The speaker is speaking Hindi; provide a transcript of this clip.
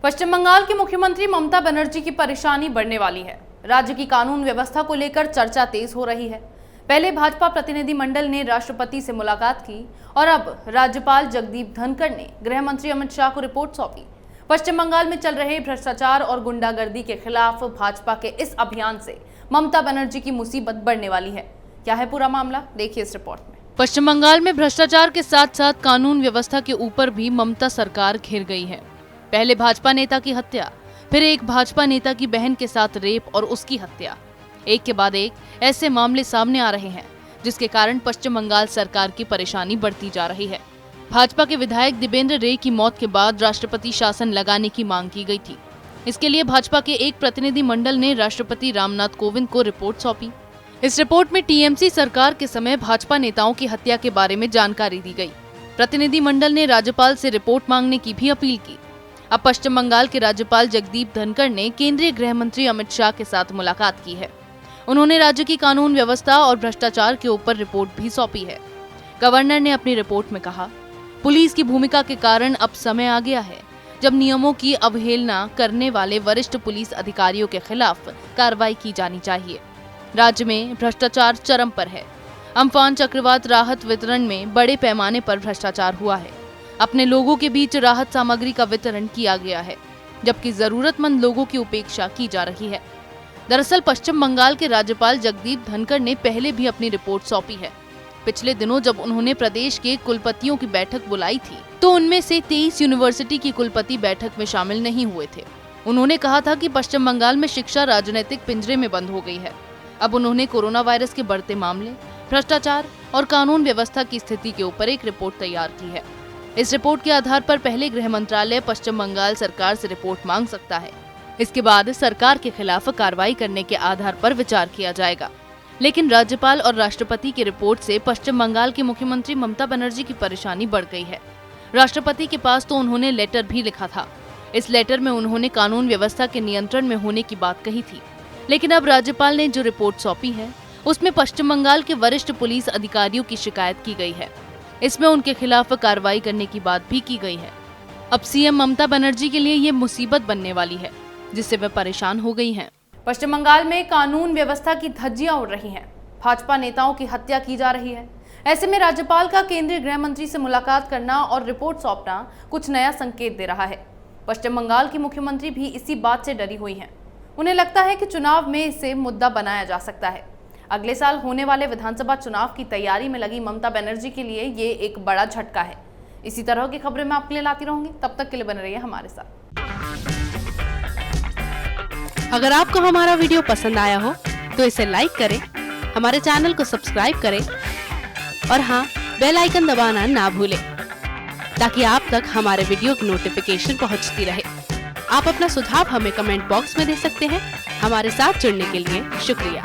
पश्चिम बंगाल की मुख्यमंत्री ममता बनर्जी की परेशानी बढ़ने वाली है। राज्य की कानून व्यवस्था को लेकर चर्चा तेज हो रही है। पहले भाजपा प्रतिनिधि मंडल ने राष्ट्रपति से मुलाकात की और अब राज्यपाल जगदीप धनखड़ ने गृह मंत्री अमित शाह को रिपोर्ट सौंपी। पश्चिम बंगाल में चल रहे भ्रष्टाचार और गुंडागर्दी के खिलाफ भाजपा के इस अभियान से ममता बनर्जी की मुसीबत बढ़ने वाली है। क्या है पूरा मामला, देखिए इस रिपोर्ट में। पश्चिम बंगाल में भ्रष्टाचार के साथ साथ कानून व्यवस्था के ऊपर भी ममता सरकार घिर गई है। पहले भाजपा नेता की हत्या, फिर एक भाजपा नेता की बहन के साथ रेप और उसकी हत्या, एक के बाद एक ऐसे मामले सामने आ रहे हैं जिसके कारण पश्चिम बंगाल सरकार की परेशानी बढ़ती जा रही है। भाजपा के विधायक दिबेंद्र रे की मौत के बाद राष्ट्रपति शासन लगाने की मांग की गई थी। इसके लिए भाजपा के एक प्रतिनिधि मंडल ने राष्ट्रपति रामनाथ कोविंद को रिपोर्ट सौंपी। इस रिपोर्ट में टीएमसी सरकार के समय भाजपा नेताओं की हत्या के बारे में जानकारी दी गई। प्रतिनिधि मंडल ने राज्यपाल से रिपोर्ट मांगने की भी अपील की। अब पश्चिम बंगाल के राज्यपाल जगदीप धनखड़ ने केंद्रीय गृह मंत्री अमित शाह के साथ मुलाकात की है। उन्होंने राज्य की कानून व्यवस्था और भ्रष्टाचार के ऊपर रिपोर्ट भी सौंपी है। गवर्नर ने अपनी रिपोर्ट में कहा, पुलिस की भूमिका के कारण अब समय आ गया है जब नियमों की अवहेलना करने वाले वरिष्ठ पुलिस अधिकारियों के खिलाफ कार्रवाई की जानी चाहिए। राज्य में भ्रष्टाचार चरम पर है। अम्फान चक्रवात राहत वितरण में बड़े पैमाने पर भ्रष्टाचार हुआ है। अपने लोगों के बीच राहत सामग्री का वितरण किया गया है, जबकि जरूरतमंद लोगों की उपेक्षा की जा रही है। दरअसल पश्चिम बंगाल के राज्यपाल जगदीप धनखड़ ने पहले भी अपनी रिपोर्ट सौंपी है। पिछले दिनों जब उन्होंने प्रदेश के कुलपतियों की बैठक बुलाई थी तो उनमें से 23 यूनिवर्सिटी की कुलपति बैठक में शामिल नहीं हुए थे। उन्होंने कहा था कि पश्चिम बंगाल में शिक्षा राजनीतिक पिंजरे में बंद हो गई है। अब उन्होंने कोरोना वायरस के बढ़ते मामले, भ्रष्टाचार और कानून व्यवस्था की स्थिति के ऊपर एक रिपोर्ट तैयार की है। इस रिपोर्ट के आधार पर पहले गृह मंत्रालय पश्चिम बंगाल सरकार से रिपोर्ट मांग सकता है। इसके बाद सरकार के खिलाफ कार्रवाई करने के आधार पर विचार किया जाएगा। लेकिन राज्यपाल और राष्ट्रपति की रिपोर्ट से पश्चिम बंगाल की मुख्यमंत्री ममता बनर्जी की परेशानी बढ़ गई है। राष्ट्रपति के पास तो उन्होंने लेटर भी लिखा था। इस लेटर में उन्होंने कानून व्यवस्था के नियंत्रण में होने की बात कही थी। लेकिन अब राज्यपाल ने जो रिपोर्ट सौंपी है उसमें पश्चिम बंगाल के वरिष्ठ पुलिस अधिकारियों की शिकायत की गई है। इसमें उनके खिलाफ कार्रवाई करने की बात भी की गई है। अब सीएम ममता बनर्जी के लिए ये मुसीबत बनने वाली है, जिससे वे परेशान हो गई हैं। पश्चिम बंगाल में कानून व्यवस्था की धज्जियां उड़ रही हैं। भाजपा नेताओं की हत्या की जा रही है। ऐसे में राज्यपाल का केंद्रीय गृह मंत्री से मुलाकात करना और रिपोर्ट सौंपना कुछ नया संकेत दे रहा है। पश्चिम बंगाल की मुख्यमंत्री भी इसी बात से डरी हुई हैं। उन्हें लगता है कि चुनाव में इसे मुद्दा बनाया जा सकता है। अगले साल होने वाले विधानसभा चुनाव की तैयारी में लगी ममता बनर्जी के लिए ये एक बड़ा झटका है। इसी तरह की खबरें मैं आपके लिए लाती रहूंगी। तब तक के लिए बने रहिए हमारे साथ। अगर आपको हमारा वीडियो पसंद आया हो तो इसे लाइक करें, हमारे चैनल को सब्सक्राइब करें और हाँ, बेल आइकन दबाना ना भूलें ताकि आप तक हमारे वीडियो की नोटिफिकेशन पहुंचती रहे। आप अपना सुझाव हमें कमेंट बॉक्स में दे सकते हैं। हमारे साथ जुड़ने के लिए शुक्रिया।